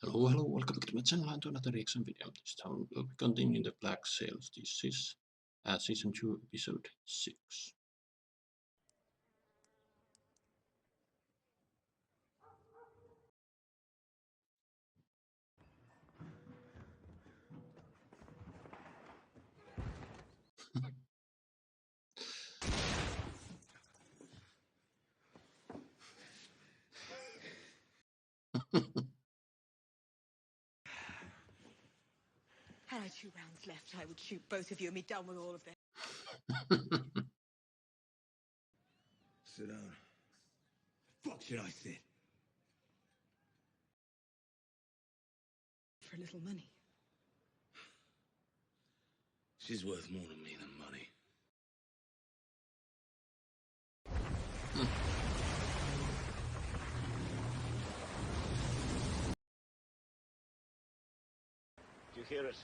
Hello, hello, welcome back to my channel and to another reaction video. This time we'll be continuing the Black Sails. This is Season 2, Episode 6. Had I 2 rounds left, I would shoot both of you and be done with all of this. Sit down. Fuck should I sit? For a little money. She's worth more to me than money. Do you hear it?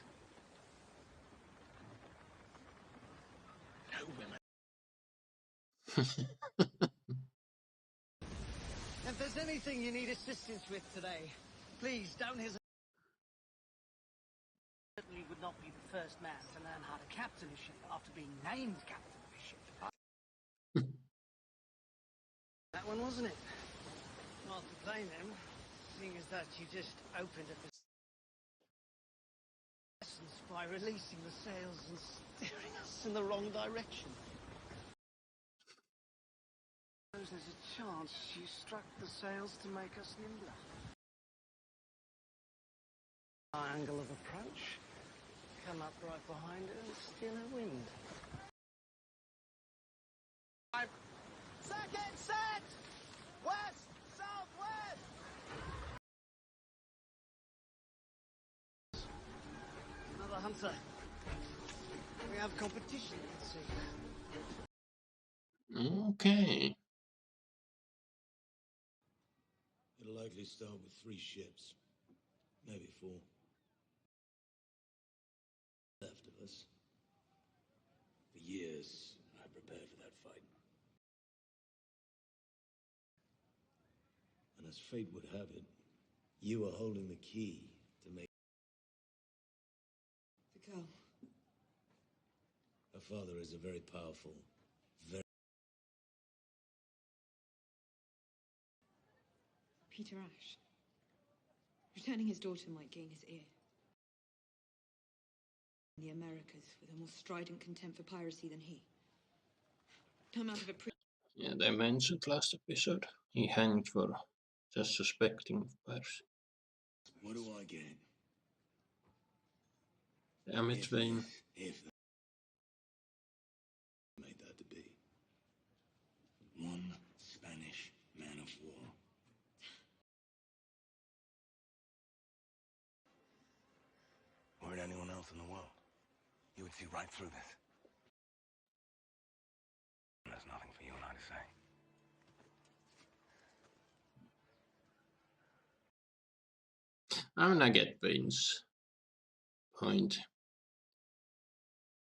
No women. If there's anything you need assistance with today, please don't hesitate. Certainly would not be the first man to learn how to captain a ship after being named captain of a ship. That one, wasn't it? Not to blame him, seeing as that you just opened at the lessons by releasing the sails and steering us in the wrong direction. There's a chance you struck the sails to make us nimbler. Our angle of approach, come up right behind her and steal her wind. Second set! West, southwest! Another hunter. We have competition, let's see. Okay. It'll likely start with 3 ships. Maybe 4. Left of us. For years, I prepared for that fight. And as fate would have it, you are holding the key to make... The girl. Her father is a very powerful, very... Peter Ash. Returning his daughter might gain his ear. In the Americas, with a more strident contempt for piracy than he. No amount of Yeah, they mentioned last episode he hanged for just suspecting of piracy. What do I get? Damage vein. If made that to be. 1 Spanish man of war. Or in anyone else in the world, you would see right through this. There's nothing for you and I to say. I mean, I get Vane's point.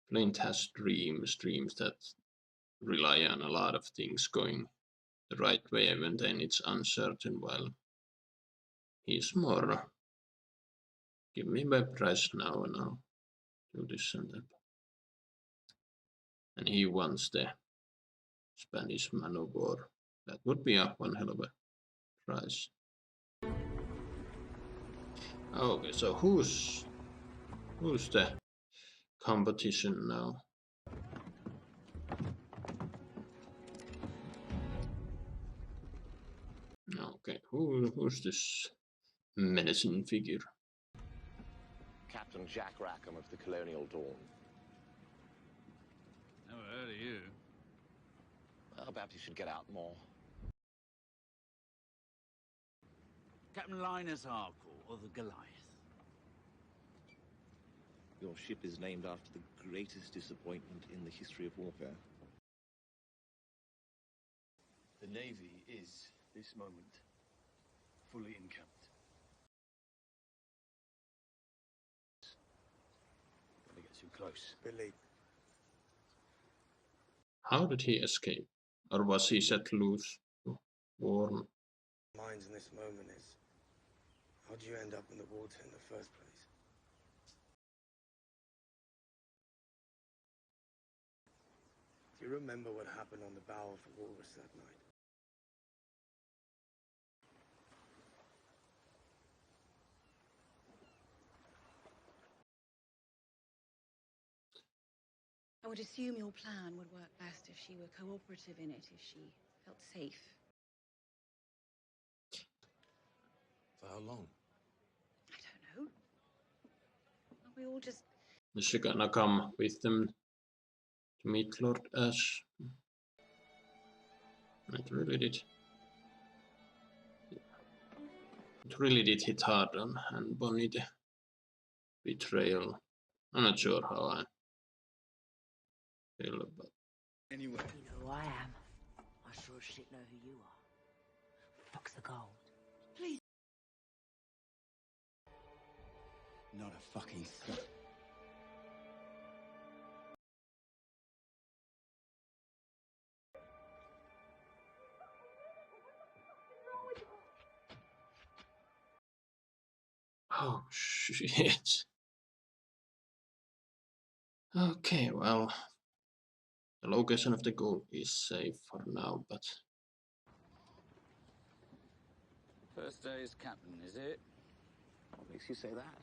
Flint has dreams that rely on a lot of things going the right way, even then it's uncertain, while he's more, give me my price now and I'll do this and that. And he wants the Spanish man of war. That would be a one hell of a price. Okay, so who's the competition now? Okay, who's this menacing figure? Captain Jack Rackham of the Colonial Dawn. Never heard of you. Well, perhaps you should get out more. Captain Linus Harcourt, or the Goliath. Your ship is named after the greatest disappointment in the history of warfare. The Navy is, this moment, fully encamped. Don't want to get too close. Billy. How did he escape? Or was he set loose? Warm? Minds in this moment is How'd you end up in the water in the first place? Do you remember what happened on the bow of the walrus that night? I would assume your plan would work best if she were cooperative in it, if she felt safe. For how long? I don't know. Are we all just... Is she gonna come with them to meet Lord Ash? It really did. It really did hit hard on and Bonnie, the betrayal. I'm not sure how I feel about. Anyway. You know who I am. I sure as shit know who you are. Fuck's the gold. Please. Not a fucking thing. Oh shit. Okay, well, the location of the goal is safe for now, but First day as captain, is it? What makes you say that?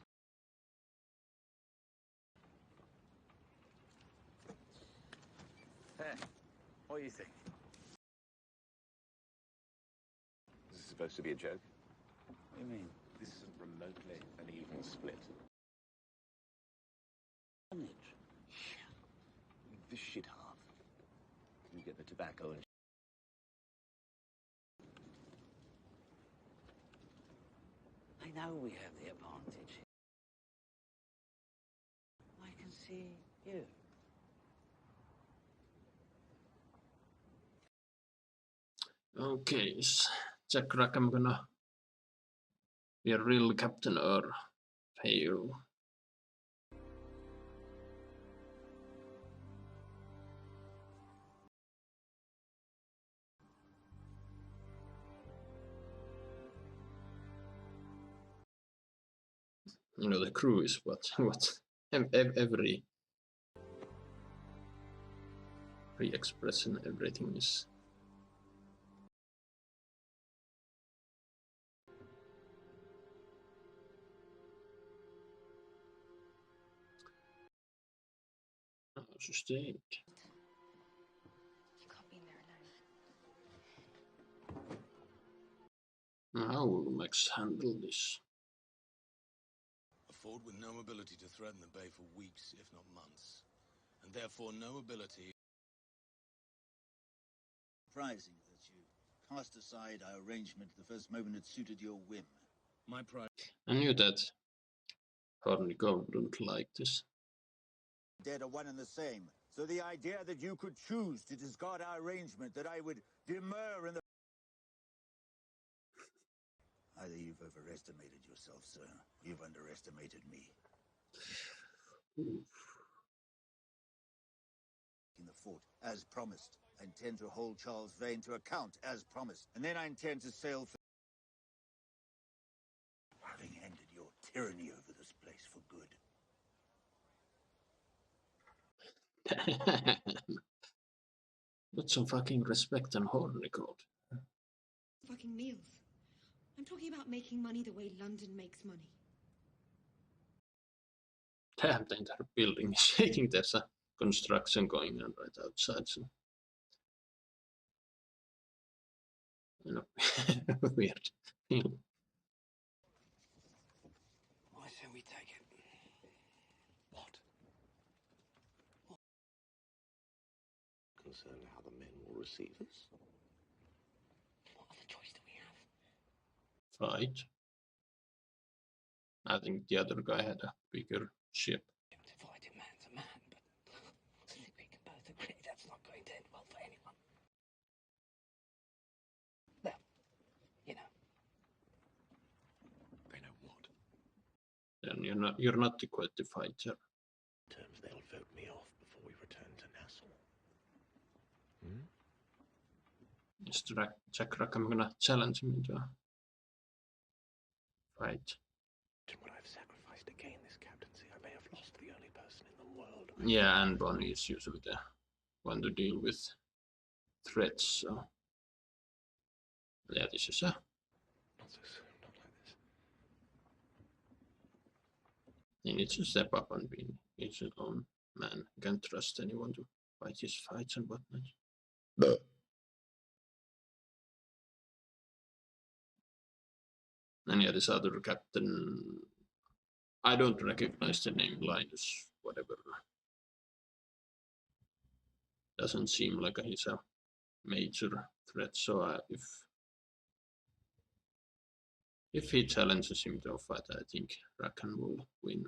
Hey, what do you think? Is this supposed to be a joke? What do you mean? This isn't remotely an even split. This shit half. Can you get the tobacco and... I know we have the advantage. I can see you. okay, is Jack Rackham gonna be a real captain or fail? You know, the crew is what every expression, everything is. Sustained. You can't be in there alone. How will Max handle this? A fort with no ability to threaten the bay for weeks, if not months. And therefore no ability... Surprising that you cast aside our arrangement the first moment it suited your whim. My pride... I knew that Hornigold wouldn't like this. Dead are one and the same. So the idea that you could choose to discard our arrangement, that I would demur in the... Either you've overestimated yourself, sir, or you've underestimated me. Oof. In the fort, as promised. I intend to hold Charles Vane to account, as promised. And then I intend to sail for... having ended your tyranny over this place for good. Put some fucking respect on Hornigold. Fucking meals. I'm talking about making money the way London makes money. Damn, the entire building is shaking. There's a construction going on right outside, so you know, weird. I say we take it. What? Concerned how the men will receive us? What other choice do we have? Fight. I think the other guy had a bigger ship. Divided man to man, but I think we can both agree that's not going to end well for anyone. Well, you know. They know what? Then you're not quite the fighter. Terms they'll vote me off before we return to Nassau. Is Jack Rackham gonna challenge him into a fight. What I've sacrificed to gain this captaincy, I may have lost the only person in the world. Yeah, and Bonnie is usually the one to deal with threats, so yeah, this is a... Not so soon, not like this. He needs to step up and be his own man. He can't trust anyone to fight his fights and whatnot. But and yeah, this other captain, I don't recognize the name. Linus, whatever. Doesn't seem like he's a major threat. So if he challenges him to a fight, I think Rackham will win.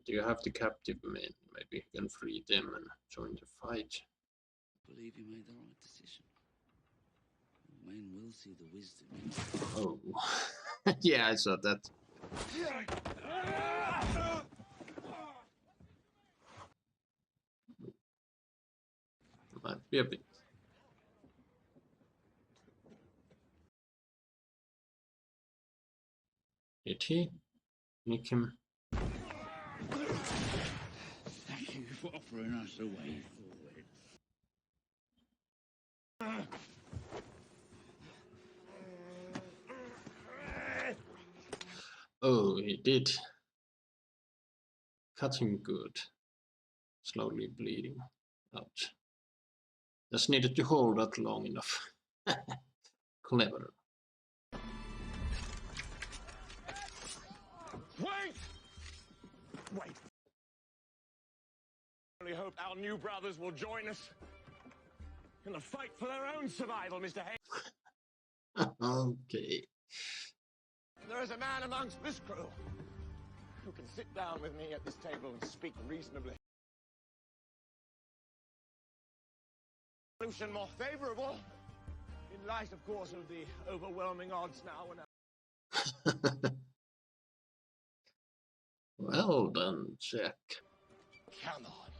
Do you have the captive men? Maybe you can free them and join the fight. I believe you made the right decision. Men will see the wisdom. Oh, yeah, I saw that. Might be a bit. Did he make him? Thank you for offering us a way forward. Oh, he did. Cut him good. Slowly bleeding out. Just needed to hold that long enough. Clever. Wait! Wait. I only hope our new brothers will join us in the fight for their own survival, Mr. Hay. Okay. There is a man amongst this crew who can sit down with me at this table and speak reasonably. Solution more favorable, in light, of course, of the overwhelming odds now. Well done, Jack. Come on.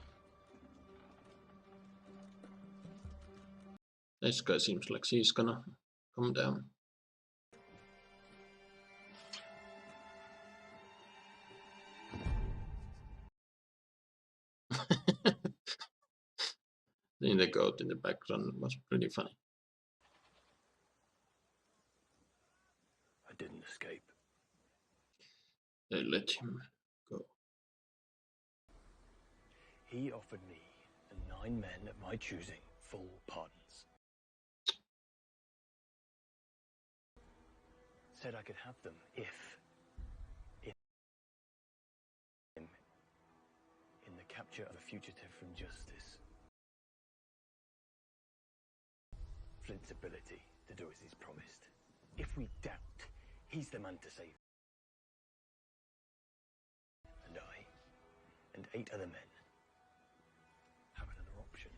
This guy seems like he's gonna come down. The goat in the background was pretty funny. I didn't escape. They let him go. He offered me and 9 men of my choosing full pardons. Said I could have them if in the capture of a fugitive from justice. Flint's ability to do as he's promised. If we doubt, he's the man to save. And I, and 8 other men, have another option.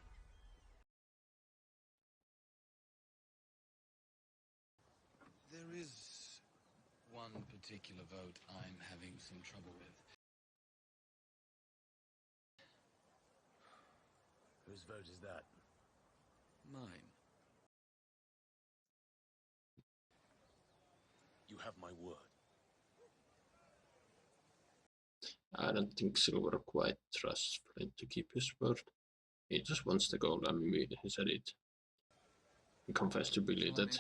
There is one particular vote I'm having some trouble with. Whose vote is that? Mine. You have my word. I don't think Silver quite trusts Flint to keep his word. He just wants the gold. I mean, he said it. He confessed to Billy that.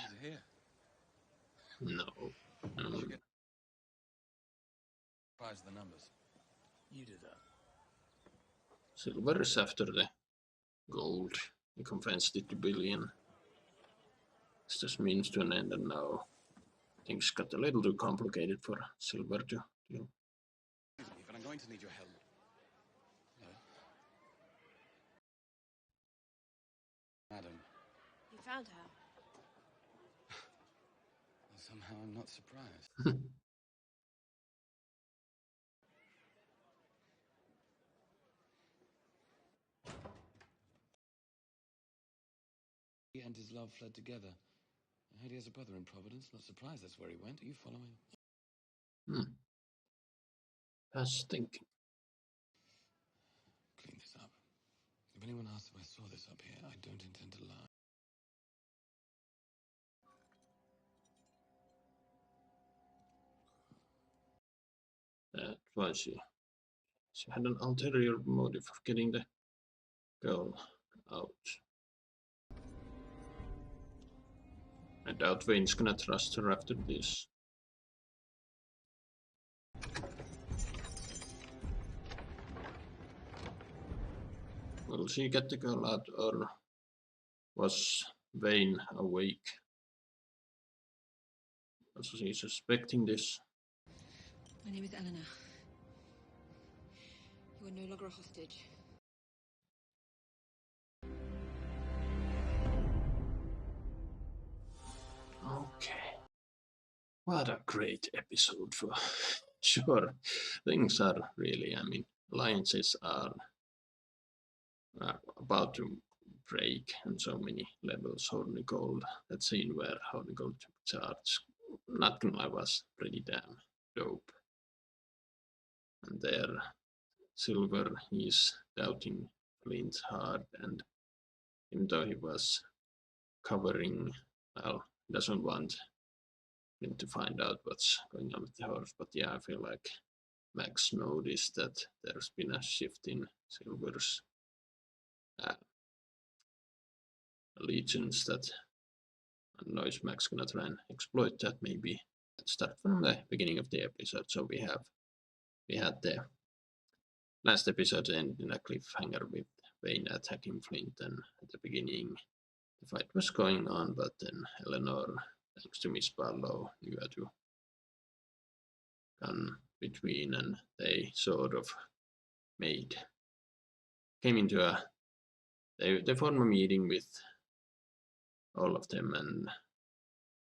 No. Prize the numbers. You do that. Silver is after the gold. He confessed it to Billy, and it's just means to an end, and now things got a little too complicated for Silver to deal. But I'm going to need your help. No. Madam. You found her. Well, somehow I'm not surprised. He and his love fled together. I heard he has a brother in Providence. Not surprised that's where he went. Are you following? Fast thinking. Clean this up. If anyone asks if I saw this up here, I don't intend to lie. That was she. She had an ulterior motive of getting the girl out. I doubt Wayne's gonna trust her after this. Will she get the girl out, or was Wayne awake? Was he suspecting this? My name is Eleanor. You are no longer a hostage. Okay. What a great episode for sure. Things are really, I mean, alliances are about to break on so many levels. Horny Gold, that scene where Horny Gold took charge, not gonna lie, was pretty damn dope. And there, Silver, he's doubting Flint hard, and even though he was covering, well, doesn't want him to find out what's going on with the horse. But yeah, I feel like Max noticed that there's been a shift in Silver's allegiance. That I don't know, is Max gonna try and exploit that? Maybe. Let's start from the beginning of the episode. So we had the last episode end in a cliffhanger with Wayne attacking Flint, and at the beginning the fight was going on, but then Eleanor, thanks to Miss Barlow, knew how to come between, and they sort of came into a, they formed a meeting with all of them, and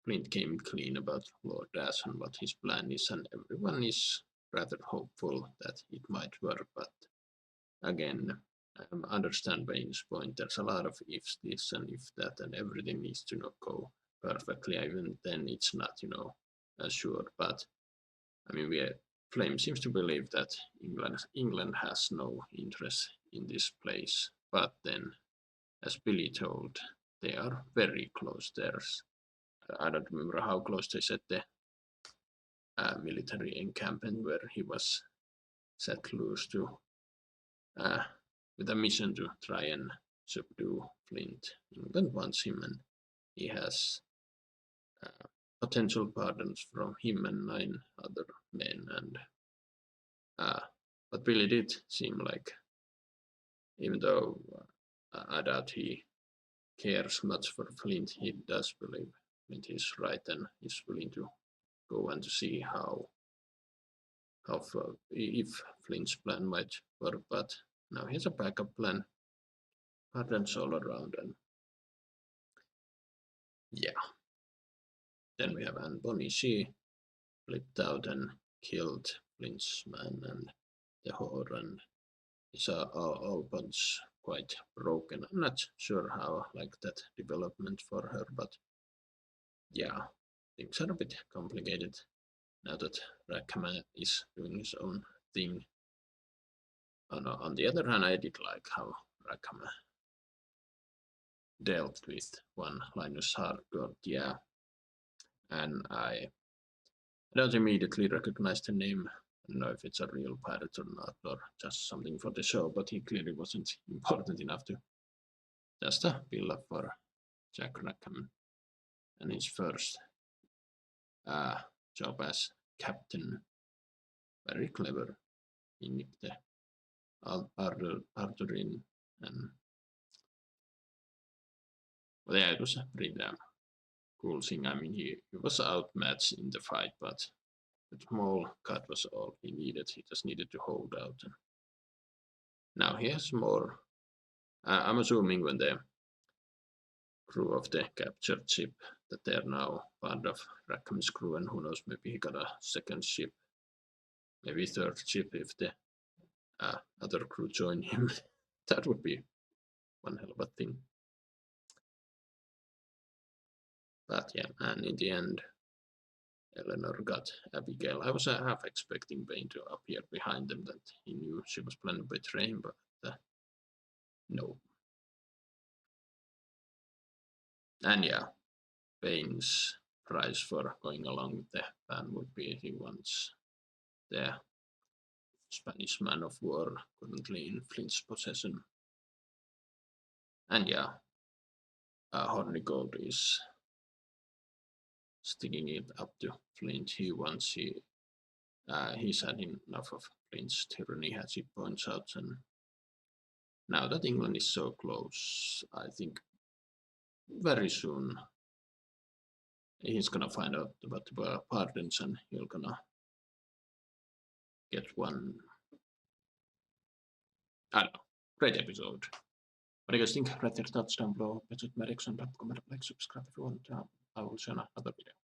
Flint came clean about Lord Ash and what his plan is, and everyone is rather hopeful that it might work, but again, I understand Wayne's point. There's a lot of ifs this and if that, and everything needs to go perfectly. Even then, it's not, as sure. But I mean, Flame seems to believe that England has no interest in this place. But then, as Billy told, they are very close. I don't remember how close they said the military encampment where he was set loose to. With a mission to try and subdue Flint. England wants him, and he has potential pardons from him and 9 other men. And but Billy did seem like, even though I doubt he cares much for Flint, he does believe Flint is right and is willing to go and to see how if Flint's plan might work. But now he has a backup plan. Pardons all around, and yeah. Then we have Anne Bonny. She flipped out and killed Flint's man and the whore, and it's all bunch quite broken. I'm not sure how I like that development for her, but yeah, things are a bit complicated now that Rackham is doing his own thing. On the other hand, I did like how Rackham dealt with one Linus Harcourt, yeah. And I don't immediately recognize the name. I don't know if it's a real pirate or not, or just something for the show, but he clearly wasn't important enough to just a build-up for Jack Rackham and his first job as captain. Very clever. He nicked the Arthurine, and well, yeah, it was a pretty damn cool thing. I mean, he was outmatched in the fight, but the small cut was all he needed. He just needed to hold out. And now he has more. I'm assuming when the crew of the captured ship that they're now part of Rackham's crew, and who knows, maybe he got a second ship, maybe third ship if the other crew join him. That would be one hell of a thing. But yeah, and in the end, Eleanor got Abigail. I was half expecting Wayne to appear behind them, that he knew she was planning to betray him, but no. And yeah, Payne's price for going along with the ban would be he wants the Spanish man of war currently in Flint's possession. And yeah, Hornigold is sticking it up to Flint. He's had enough of Flint's tyranny, as he points out, and now that England is so close, I think very soon he's gonna find out about the pardons and he'll gonna get one. I don't know. Great episode. What do you guys think? Write your thoughts down below. Visit my Rackham.com and like, subscribe if you want. I will see you in another video.